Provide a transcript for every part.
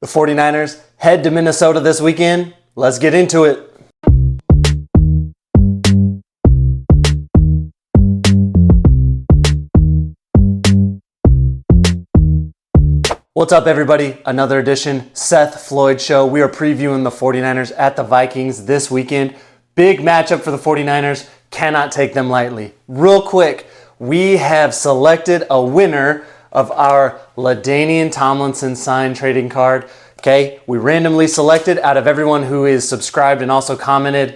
The 49ers head to Minnesota this weekend. Let's get into it. What's up, everybody? Another edition, Seth Floyd Show. We are previewing the 49ers at the Vikings this weekend. Big matchup for the 49ers. Cannot take them lightly. Real quick, we have selected a winner of our LaDainian Tomlinson signed trading card. Okay, we randomly selected out of everyone who is subscribed and also commented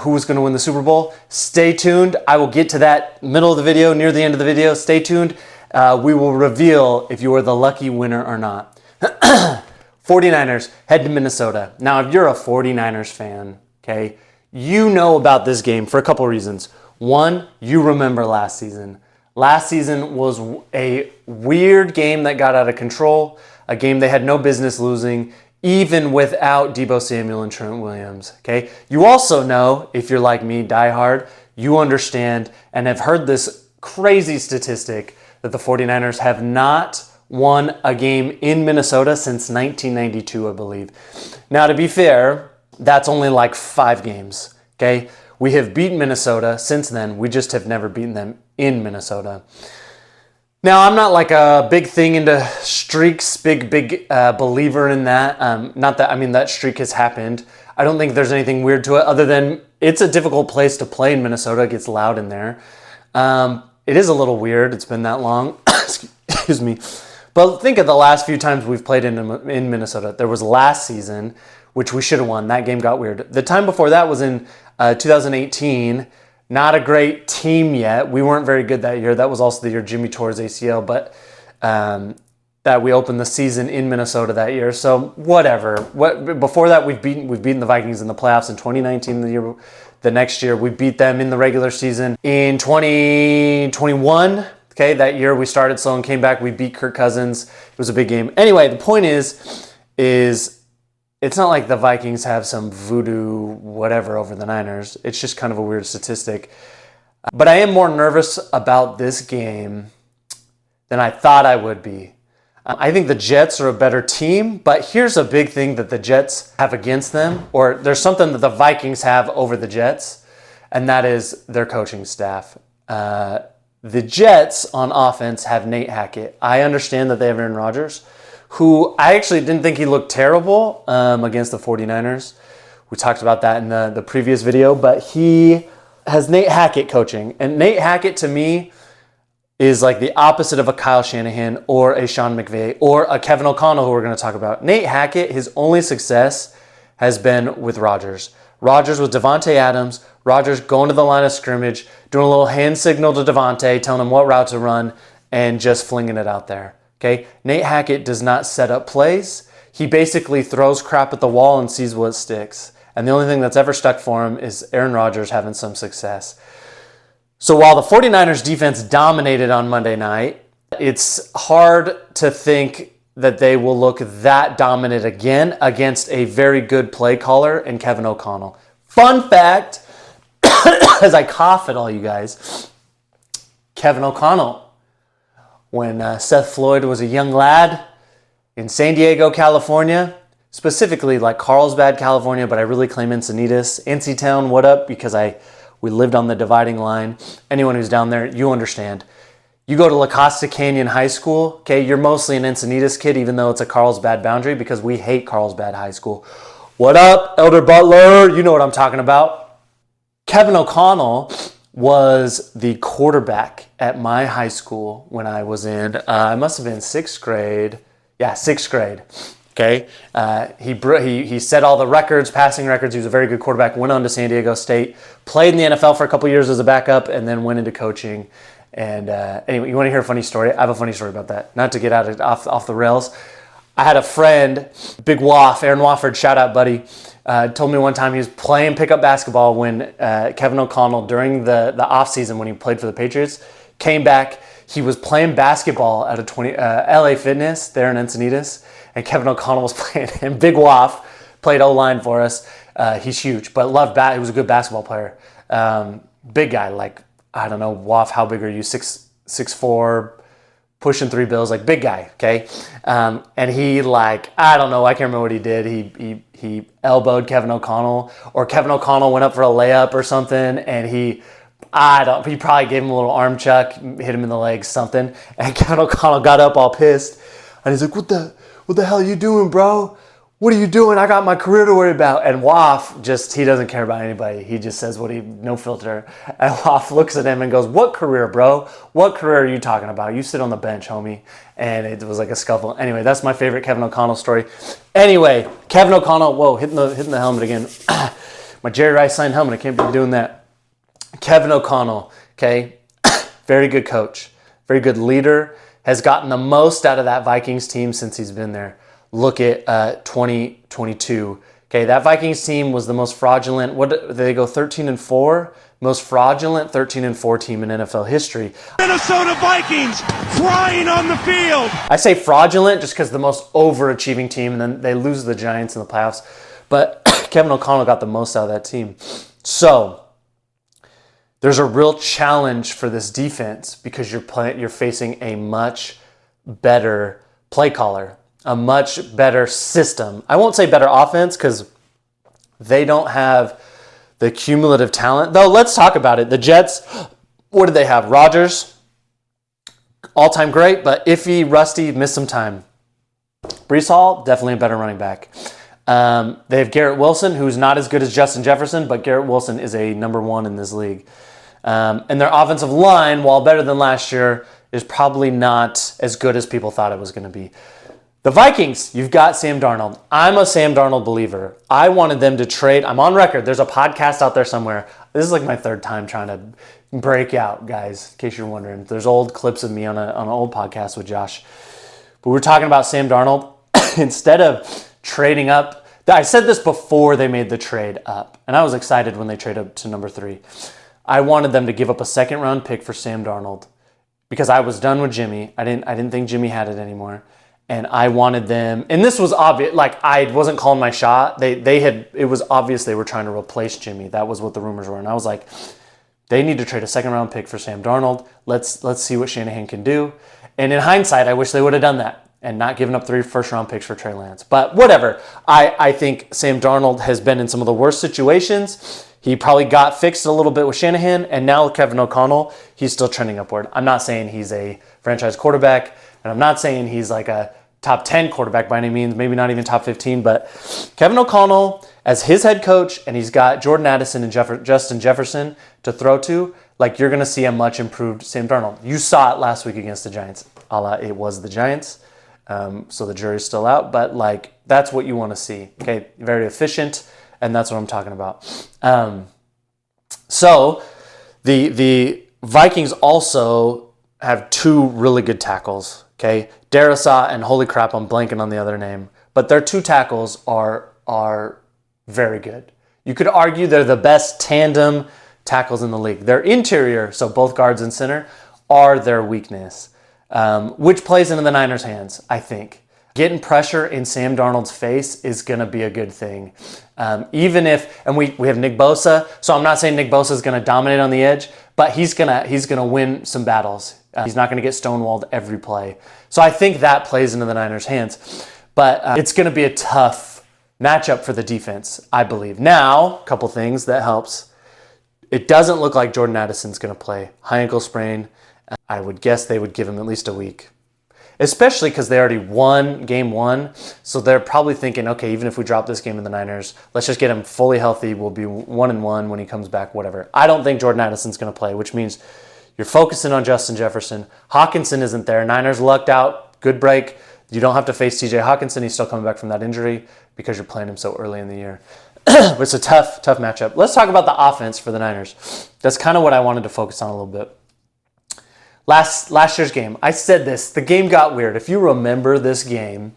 who was going to win the Super Bowl. Stay tuned. I will get to that middle of the video, near the end of the video. Stay tuned. We will reveal if you are the lucky winner or not. 49ers head to Minnesota. Now, if you're a 49ers fan, okay, you know about this game for a couple reasons. One, you remember last season. Last season was a weird game that got out of control, a game they had no business losing, even without Deebo Samuel and Trent Williams, okay? You also know, if you're like me, diehard, you understand and have heard this crazy statistic that the 49ers have not won a game in Minnesota since 1992, I believe. Now, to be fair, that's only like 5 games, okay? We have beaten Minnesota since then. We just have never beaten them in Minnesota. Now, I'm not like a big thing into streaks, big believer in that. Not that, I mean, that streak has happened. I don't think there's anything weird to it other than it's a difficult place to play in Minnesota. It gets loud in there. It is a little weird. It's been that long. Excuse me. But think of the last few times we've played in Minnesota. There was last season, which we should have won. That game got weird. The time before that was in 2018. Not a great team yet. We weren't very good that year. That was also the year Jimmy tore his ACL, but that we opened the season in Minnesota that year. So whatever. Before that, we've beaten the Vikings in the playoffs in 2019. The next year, we beat them in the regular season. In 2021, okay, that year we started slow and came back. We beat Kirk Cousins. It was a big game. Anyway, the point is it's not like the Vikings have some voodoo whatever over the Niners. It's just kind of a weird statistic. But I am more nervous about this game than I thought I would be. I think the Jets are a better team, but here's a big thing that the Jets have against them, or there's something that the Vikings have over the Jets, and that is their coaching staff. The Jets on offense have Nate Hackett. I understand that they have Aaron Rodgers, who I actually didn't think he looked terrible against the 49ers. We talked about that in the previous video, but he has Nate Hackett coaching. And Nate Hackett, to me, is like the opposite of a Kyle Shanahan or a Sean McVay or a Kevin O'Connell, who we're going to talk about. Nate Hackett, his only success has been with Rodgers. Rodgers with Devontae Adams, Rodgers going to the line of scrimmage, doing a little hand signal to Devontae, telling him what route to run, and just flinging it out there. Okay, Nate Hackett does not set up plays. He basically throws crap at the wall and sees what sticks. And the only thing that's ever stuck for him is Aaron Rodgers having some success. So while the 49ers defense dominated on Monday night, it's hard to think that they will look that dominant again against a very good play caller in Kevin O'Connell. Fun fact, as I cough at all you guys, Kevin O'Connell, when Seth Floyd was a young lad in San Diego, California, specifically like Carlsbad, California, but I really claim Encinitas. NC Town, what up? Because we lived on the dividing line. Anyone who's down there, you understand. You go to La Costa Canyon High School, okay, you're mostly an Encinitas kid, even though it's a Carlsbad boundary, because we hate Carlsbad High School. What up, Elder Butler? You know what I'm talking about. Kevin O'Connell was the quarterback at my high school when I was in, I must have been 6th grade. Yeah, 6th grade. Okay, he set all the records, passing records. He was a very good quarterback. Went on to San Diego State, played in the NFL for a couple years as a backup, and then went into coaching. And anyway, you want to hear a funny story? I have a funny story about that. Not to get off the rails. I had a friend, Big Woff, Aaron Wofford, shout out, buddy. Told me one time he was playing pickup basketball when Kevin O'Connell, during the off season when he played for the Patriots, came back. He was playing basketball at a LA Fitness there in Encinitas, and Kevin O'Connell was playing him. Big Woff played O-line for us. He's huge, but he was a good basketball player. Big guy, like, I don't know, Woff, how big are you? 6'4", pushing 3 bills, like big guy, okay? And he like, I don't know, I can't remember what he did. He elbowed Kevin O'Connell, or Kevin O'Connell went up for a layup or something, and he probably gave him a little arm chuck, hit him in the legs, something. And Kevin O'Connell got up all pissed, and he's like, what the hell are you doing, bro? What are you doing? I got my career to worry about. And Waff he doesn't care about anybody. He just says no filter. And Waff looks at him and goes, what career, bro? What career are you talking about? You sit on the bench, homie. And it was like a scuffle. Anyway, that's my favorite Kevin O'Connell story. Anyway, Kevin O'Connell, whoa, hitting the helmet again. My Jerry Rice signed helmet, I can't be doing that. Kevin O'Connell, okay, very good coach, very good leader, has gotten the most out of that Vikings team since he's been there. Look at 2022. Okay, that Vikings team was the most fraudulent. What did they go 13-4? Most fraudulent 13-4 team in NFL history. Minnesota Vikings crying on the field. I say fraudulent just because the most overachieving team, and then they lose the Giants in the playoffs. But Kevin O'Connell got the most out of that team. So there's a real challenge for this defense because you're facing a much better play caller, a much better system. I won't say better offense because they don't have the cumulative talent. Though, let's talk about it. The Jets, what did they have? Rodgers, all-time great, but iffy, rusty, missed some time. Breece Hall, definitely a better running back. They have Garrett Wilson, who's not as good as Justin Jefferson, but Garrett Wilson is a number 1 in this league. And their offensive line, while better than last year, is probably not as good as people thought it was going to be. The Vikings, you've got Sam Darnold. I'm a Sam Darnold believer. I wanted them to trade. I'm on record. There's a podcast out there somewhere. This is like my 3rd time trying to break out, guys, in case you're wondering. There's old clips of me on an old podcast with Josh. But we're talking about Sam Darnold. Instead of trading up, I said this before they made the trade up, and I was excited when they traded up to number 3. I wanted them to give up a 2nd-round pick for Sam Darnold because I was done with Jimmy. I didn't think Jimmy had it anymore. And I wanted them, and this was obvious, like I wasn't calling my shot. It was obvious they were trying to replace Jimmy. That was what the rumors were. And I was like, they need to trade a 2nd-round pick for Sam Darnold. Let's see what Shanahan can do. And in hindsight, I wish they would have done that and not given up 3 first-round picks for Trey Lance. But whatever. I think Sam Darnold has been in some of the worst situations. He probably got fixed a little bit with Shanahan, and now with Kevin O'Connell, he's still trending upward. I'm not saying he's a franchise quarterback, and I'm not saying he's like a top 10 quarterback by any means, maybe not even top 15, but Kevin O'Connell as his head coach, and he's got Jordan Addison and Justin Jefferson to throw to, like you're going to see a much improved Sam Darnold. You saw it last week against the Giants. It was the Giants, so the jury's still out, but like that's what you want to see. Okay, very efficient, and that's what I'm talking about. So the Vikings also have 2 really good tackles. Okay, Darrisaw and holy crap, I'm blanking on the other name, but their 2 tackles are very good. You could argue they're the best tandem tackles in the league. Their interior, so both guards and center, are their weakness, which plays into the Niners' hands, I think. Getting pressure in Sam Darnold's face is going to be a good thing. Even if, and we have Nick Bosa, so I'm not saying Nick Bosa is going to dominate on the edge, but he's gonna win some battles. He's not going to get stonewalled every play. So I think that plays into the Niners' hands. But it's going to be a tough matchup for the defense, I believe. Now, a couple things that helps. It doesn't look like Jordan Addison's going to play. High ankle sprain. I would guess they would give him at least a week. Especially because they already won game 1. So they're probably thinking, okay, even if we drop this game in the Niners, let's just get him fully healthy. We'll be 1-1 when he comes back, whatever. I don't think Jordan Addison's going to play, which means you're focusing on Justin Jefferson. Hawkinson isn't there. Niners lucked out. Good break. You don't have to face TJ Hawkinson. He's still coming back from that injury because you're playing him so early in the year. But it's a tough matchup. Let's talk about the offense for the Niners. That's kind of what I wanted to focus on a little bit. Last year's game, I said this. The game got weird. If you remember this game,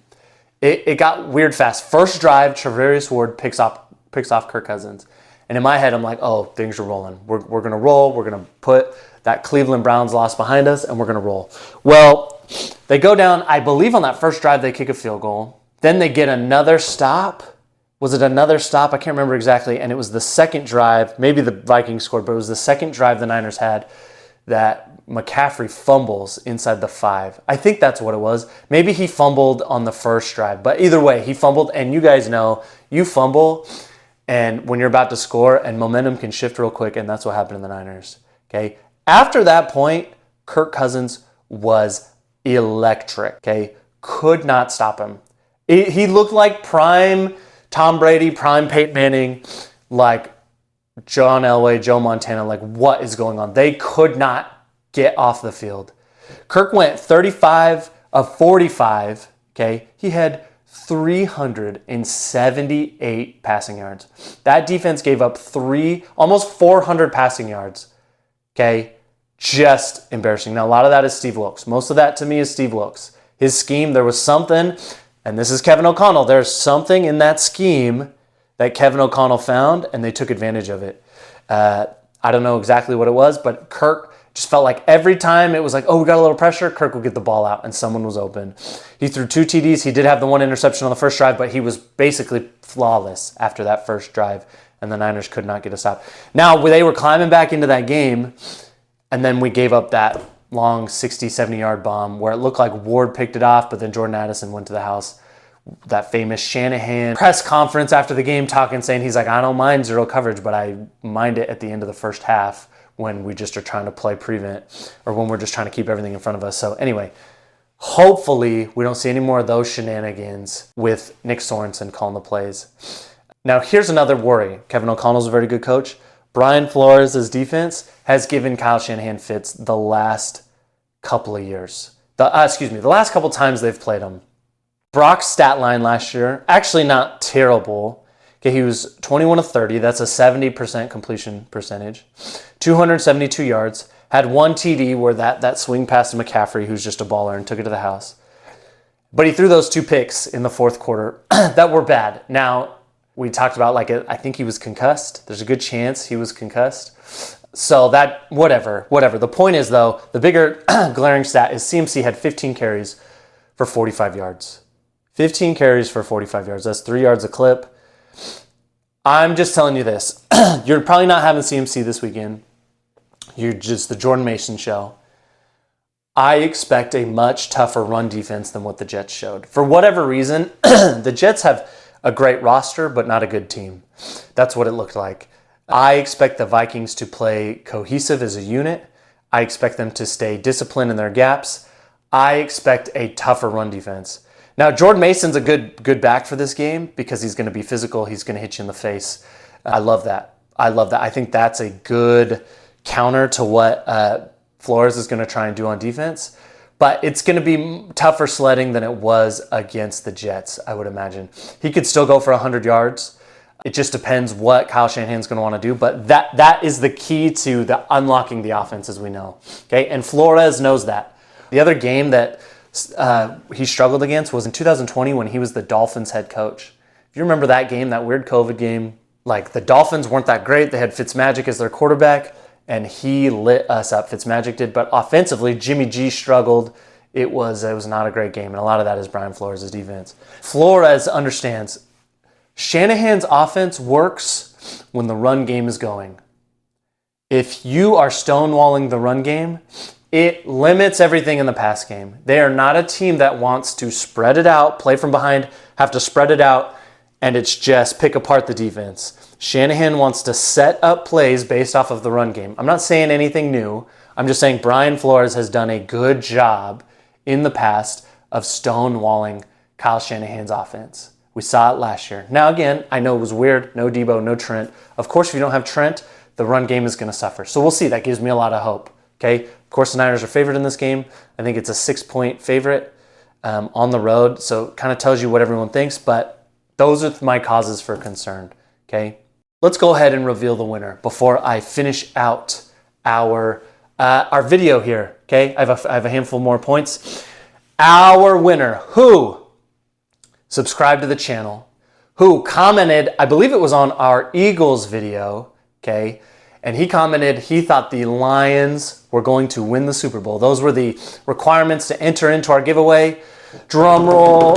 it got weird fast. First drive, Travarius Ward picks off Kirk Cousins. And in my head, I'm like, oh, things are rolling. We're going to roll. We're going to put that Cleveland Browns loss behind us, and we're going to roll. Well, they go down, I believe on that first drive, they kick a field goal. Then they get another stop. Was it another stop? I can't remember exactly. And it was the second drive. Maybe the Vikings scored, but it was the second drive the Niners had that McCaffrey fumbles inside the 5. I think that's what it was. Maybe he fumbled on the first drive, but either way, he fumbled, and you guys know, you fumble, and when you're about to score, and momentum can shift real quick, and that's what happened in the Niners, okay? After that point, Kirk Cousins was electric, okay? Could not stop him. He looked like prime Tom Brady, prime Peyton Manning, like John Elway, Joe Montana, like what is going on? They could not get off the field. Kirk went 35 of 45, okay? He had 378 passing yards. That defense gave up almost 400 passing yards, okay? Just embarrassing. Now, a lot of that is Steve Wilks. Most of that to me is Steve Wilks. His scheme, there was something, and this is Kevin O'Connell, there's something in that scheme that Kevin O'Connell found, and they took advantage of it. I don't know exactly what it was, but Kirk just felt like every time it was like, oh, we got a little pressure, Kirk would get the ball out, and someone was open. He threw 2 TDs. He did have the 1 interception on the first drive, but he was basically flawless after that first drive, and the Niners could not get a stop. Now, they were climbing back into that game, and then we gave up that long 60, 70-yard bomb where it looked like Ward picked it off, but then Jordan Addison went to the house. That famous Shanahan press conference after the game saying he's like, I don't mind zero coverage, but I mind it at the end of the first half when we just are trying to play prevent or when we're just trying to keep everything in front of us. So anyway, hopefully we don't see any more of those shenanigans with Nick Sorensen calling the plays. Now here's another worry. Kevin O'Connell's a very good coach. Brian Flores' defense has given Kyle Shanahan fits the last couple of years. The last couple times they've played him. Brock's stat line last year, actually not terrible. Okay, he was 21 of 30. That's a 70% completion percentage. 272 yards. Had 1 TD where that swing pass to McCaffrey, who's just a baller, and took it to the house. But he threw those 2 picks in the fourth quarter that were bad. Now, we talked about I think he was concussed. There's a good chance he was concussed. So that, whatever. The point is, though, the bigger glaring stat is CMC had 15 carries for 45 yards. 15 carries for 45 yards. That's 3 yards a clip. I'm just telling you this. You're probably not having CMC this weekend. You're just the Jordan Mason show. I expect a much tougher run defense than what the Jets showed. For whatever reason, the Jets have a great roster, but not a good team. That's what it looked like. I expect the Vikings to play cohesive as a unit. I expect them to stay disciplined in their gaps. I expect a tougher run defense. Now, Jordan Mason's a good back for this game because he's going to be physical. He's going to hit you in the face. I love that. I think that's a good counter to what Flores is going to try and do on defense. But it's going to be tougher sledding than it was against the Jets, I would imagine. He could still go for 100 yards. It just depends what Kyle Shanahan's going to want to do. But that is the key to unlocking the offense, as we know. Okay, and Flores knows that. The other game that he struggled against was in 2020 when he was the Dolphins head coach. If you remember that game, that weird COVID game, like the Dolphins weren't that great. They had Fitzmagic as their quarterback, and he lit us up. Fitzmagic did, but offensively, Jimmy G struggled. It was not a great game, and a lot of that is Brian Flores' defense. Flores understands Shanahan's offense works when the run game is going. If you are stonewalling the run game, it limits everything in the pass game. They are not a team that wants to spread it out, play from behind, have to spread it out, and it's just pick apart the defense. Shanahan wants to set up plays based off of the run game. I'm not saying anything new. I'm just saying Brian Flores has done a good job in the past of stonewalling Kyle Shanahan's offense. We saw it last year. Now, again, I know it was weird. No Debo, no Trent. Of course, if you don't have Trent, the run game is going to suffer. So we'll see. That gives me a lot of hope. Okay, of course the Niners are favored in this game. I think it's a 6-point favorite on the road, so it kind of tells you what everyone thinks, but those are my causes for concern, okay? Let's go ahead and reveal the winner before I finish out our video here, okay? I have a handful more points. Our winner, who subscribed to the channel, who commented, I believe it was on our Eagles video, okay? And he commented he thought the Lions were going to win the Super Bowl. Those were the requirements to enter into our giveaway. Drum roll.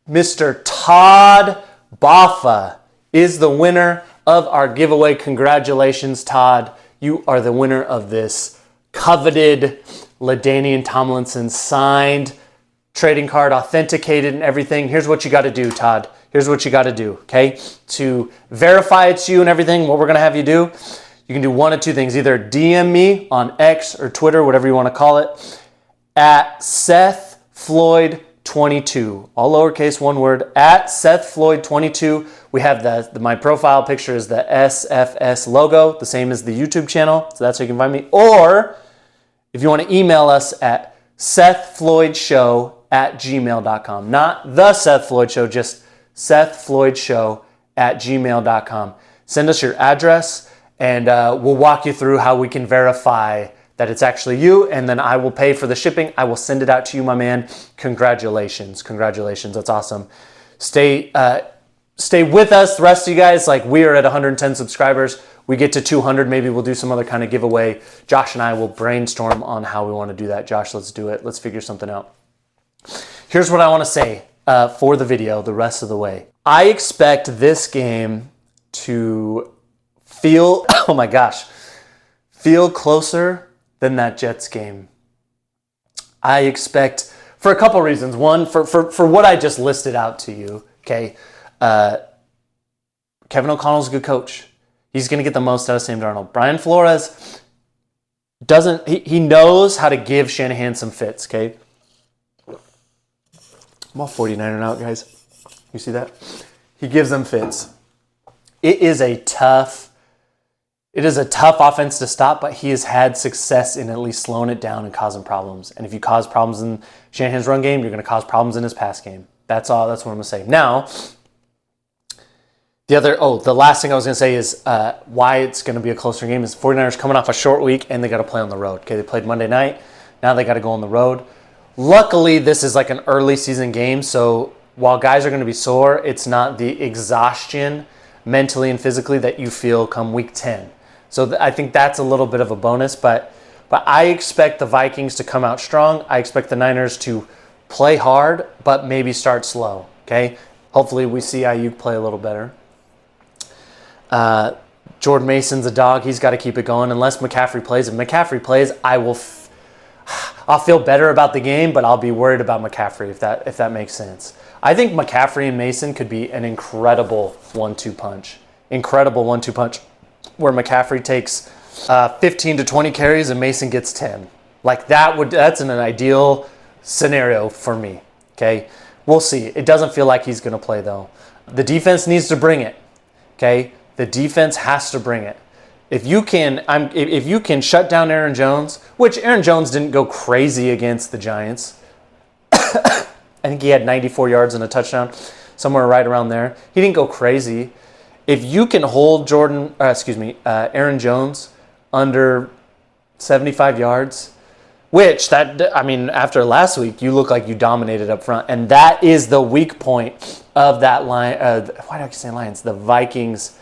Mr. Todd Baffa is the winner of our giveaway. Congratulations, Todd. You are the winner of this coveted LaDainian Tomlinson signed trading card, authenticated and everything. Here's what you got to do, Todd. Here's what you got to do, okay? To verify it's you and everything, what we're going to have you do, you can do one of two things. Either DM me on X or Twitter, whatever you want to call it, at Seth Floyd 22, all lowercase, one word, at Seth Floyd 22. We have my profile picture is the SFS logo, the same as the YouTube channel, so that's how you can find me. Or if you want to email us at sethfloydshow@gmail.com. Not the Seth Floyd Show, just sethfloydshow@gmail.com. Send us your address, and we'll walk you through how we can verify that it's actually you, and then I will pay for the shipping. I will send it out to you, my man. Congratulations. Congratulations. That's awesome. Stay with us, the rest of you guys. Like, we are at 110 subscribers. We get to 200, maybe we'll do some other kind of giveaway. Josh and I will brainstorm on how we want to do that. Josh, let's do it. Let's figure something out. Here's what I want to say for the video the rest of the way. I expect this game to feel, oh my gosh, feel closer than that Jets game. I expect, for a couple reasons. One, for what I just listed out to you, okay? Kevin O'Connell's a good coach. He's going to get the most out of Sam Darnold. Brian Flores he knows how to give Shanahan some fits, okay? I'm all 49er out, guys. You see that? He gives them fits. It is a tough offense to stop, but he has had success in at least slowing it down and causing problems. And if you cause problems in Shanahan's run game, you're going to cause problems in his pass game. That's all. That's what I'm going to say. Now, the last thing I was going to say is why it's going to be a closer game is 49ers coming off a short week and they got to play on the road. Okay, they played Monday night. Now they got to go on the road. Luckily, this is like an early season game, so while guys are going to be sore, it's not the exhaustion mentally and physically that you feel come week 10. So I think that's a little bit of a bonus, but I expect the Vikings to come out strong. I expect the Niners to play hard, but maybe start slow, okay? Hopefully we see Ayuk play a little better. Jordan Mason's a dog. He's got to keep it going unless McCaffrey plays. If McCaffrey plays, I'll feel better about the game, but I'll be worried about McCaffrey if that makes sense. I think McCaffrey and Mason could be an incredible 1-2 punch. Incredible 1-2 punch where McCaffrey takes 15 to 20 carries and Mason gets 10. Like that's an ideal scenario for me. Okay, we'll see. It doesn't feel like he's going to play though. The defense needs to bring it. Okay, the defense has to bring it. If you can shut down Aaron Jones, which Aaron Jones didn't go crazy against the Giants. I think he had 94 yards and a touchdown, somewhere right around there. He didn't go crazy. If you can hold Aaron Jones under 75 yards, after last week, you look like you dominated up front. And that is the weak point of that line. Why do I keep saying Lions? The Vikings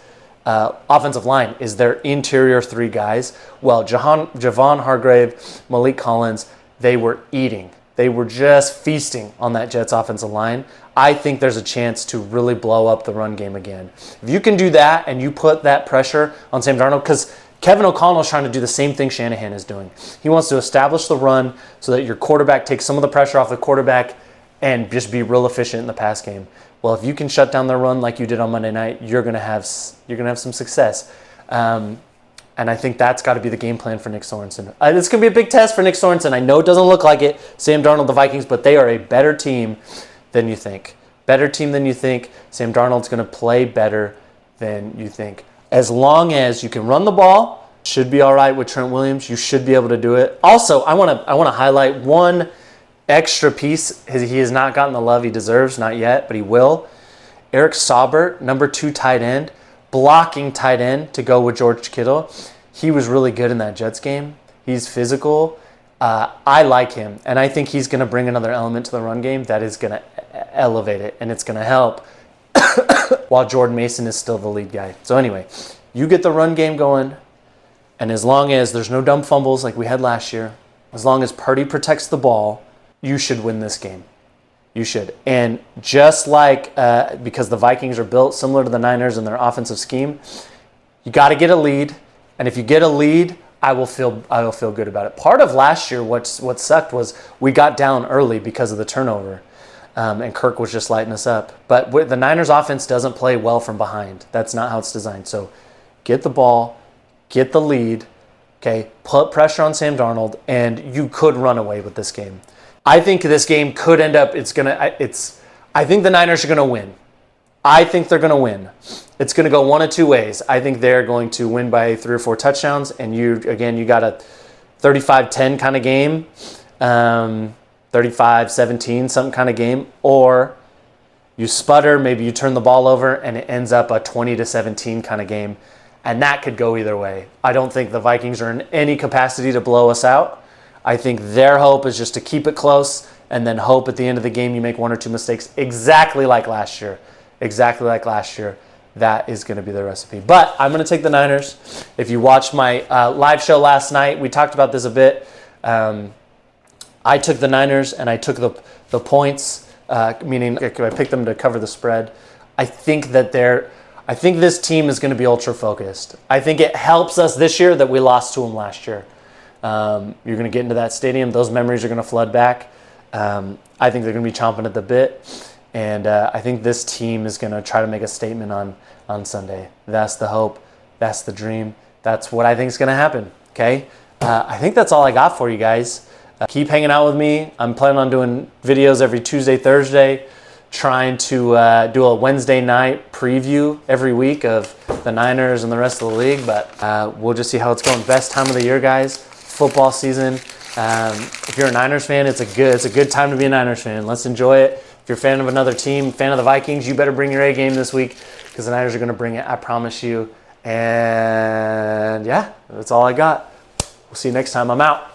offensive line is their interior three guys. Well, Javon Hargrave, Malik Collins, they were eating. They were just feasting on that Jets offensive line. I think there's a chance to really blow up the run game again. If you can do that and you put that pressure on Sam Darnold, because Kevin O'Connell is trying to do the same thing Shanahan is doing. He wants to establish the run so that your quarterback takes some of the pressure off the quarterback and just be real efficient in the pass game. Well, if you can shut down the run like you did on Monday night, you're gonna have some success. And I think that's got to be the game plan for Nick Sorensen. It's going to be a big test for Nick Sorensen. I know it doesn't look like it, Sam Darnold, the Vikings, but they are a better team than you think. Better team than you think. Sam Darnold's going to play better than you think. As long as you can run the ball, should be all right with Trent Williams. You should be able to do it. Also, I want to highlight one extra piece. He has not gotten the love he deserves, not yet, but he will. Eric Saubert, number 2 tight end, blocking tight end to go with George Kittle. He was really good in that Jets game. He's physical. I like him, and I think he's going to bring another element to the run game that is going to elevate it, and it's going to help while Jordan Mason is still the lead guy. So anyway, you get the run game going, and as long as there's no dumb fumbles like we had last year, as long as Purdy protects the ball, you should win this game. You should. And just like, because the Vikings are built similar to the Niners in their offensive scheme, you got to get a lead. And if you get a lead, I will feel good about it. Part of last year, what sucked was we got down early because of the turnover. And Kirk was just lighting us up. But the Niners offense doesn't play well from behind. That's not how it's designed. So get the ball, get the lead, okay, put pressure on Sam Darnold, and you could run away with this game. I think this game could end up, I think the Niners are going to win. I think they're going to win. It's going to go one of two ways. I think they're going to win by 3 or 4 touchdowns, and you got a 35-10 kind of game, 35-17, some kind of game, or you sputter, maybe you turn the ball over, and it ends up a 20-17 kind of game, and that could go either way. I don't think the Vikings are in any capacity to blow us out. I think their hope is just to keep it close and then hope at the end of the game you make 1 or 2 mistakes exactly like last year. Exactly like last year. That is going to be the recipe. But I'm going to take the Niners. If you watched my live show last night, we talked about this a bit. I took the Niners and I took the points, meaning I picked them to cover the spread. I think this team is going to be ultra focused. I think it helps us this year that we lost to them last year. You're going to get into that stadium. Those memories are going to flood back. I think they're going to be chomping at the bit. And I think this team is going to try to make a statement on Sunday. That's the hope. That's the dream. That's what I think is going to happen. Okay? I think that's all I got for you guys. Keep hanging out with me. I'm planning on doing videos every Tuesday, Thursday, trying to do a Wednesday night preview every week of the Niners and the rest of the league. But we'll just see how it's going. Best time of the year, guys. Football season. If you're a Niners fan, it's a good time to be a Niners fan. Let's enjoy it. If you're a fan of another team, fan of the Vikings, you better bring your A game this week because the Niners are going to bring it. I promise you. And yeah, that's all I got. We'll see you next time. I'm out.